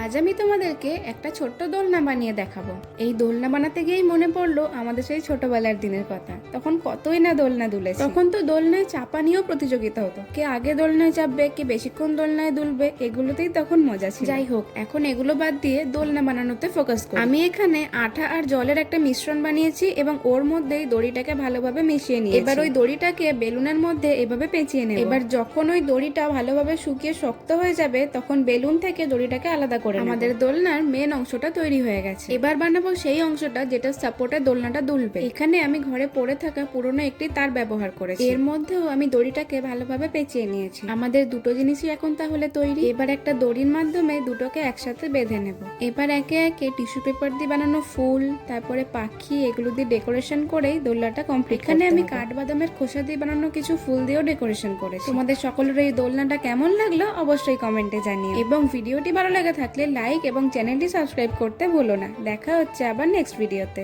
আজ আমি তোমাদেরকে একটা ছোট্ট দোলনা বানিয়ে দেখাবো। এই দোলনা বানাতে গিয়েই মনে পড়লো আমাদের সেই ছোটবেলার দিনের কথা। তখন কতই না দোলনা দুলেছে। তখন তো দোলনায় চাপা নিয়েও প্রতিযোগিতা হতো, কে আগে দোলনায় চাপবে, কে বেশিক্ষণ দোলনায় দুলবে, এগুলোতেই তখন মজা ছিল। যাই হোক, এখন এগুলো বাদ দিয়ে দোলনা বানানোতে ফোকাস করি। আমি এখানে আঠা আর জলের একটা মিশ্রণ বানিয়েছি এবং ওর মধ্যেই দড়িটাকে ভালোভাবে মিশিয়ে নিয়েছি। এবার ওই দড়িটাকে বেলুনের মধ্যে এভাবে পেঁচিয়ে নেব। এবার যখন ওই দড়িটা ভালোভাবে শুকিয়ে শক্ত হয়ে যাবে তখন বেলুন থেকে দড়িটাকে আলাদা করে আমাদের দোলনার মেন অংশটা তৈরি হয়ে গেছে। এবার বানাবো সেই অংশটা যেটা সাপোর্টে দোলনাটা দুলবে। এখানে আমি ঘরে পড়ে থাকা পুরনো একটি তার ব্যবহার করেছি। এর মধ্যেও আমি দড়িটাকে ভালোভাবে পেঁচিয়ে নিয়েছি। আমাদের দুটো জিনিসই এখন তাহলে তৈরি। এবার একটা দড়ির মাধ্যমে দুটোকে একসাথে বেঁধে নেব। এবার একে একে টিস্যু পেপার দিয়ে বানানো ফুল, তারপরে পাখি, এগুলো দিয়ে ডেকোরেশন করেই দোলনাটা কমপ্লিট। এখানে আমি কাঠবাদামের খোসা দিয়ে বানানো কিছু ফুল দিয়েও ডেকোরেশন করেছি। তোমাদের সকলের এই দোলনাটা কেমন লাগলো অবশ্যই কমেন্টে জানিও, এবং ভিডিওটি ভালো লেগে থাকলে লাইক এবং চ্যানেলটি সাবস্ক্রাইব করতে ভুলো না। দেখা হচ্ছে আবার নেক্সট ভিডিওতে।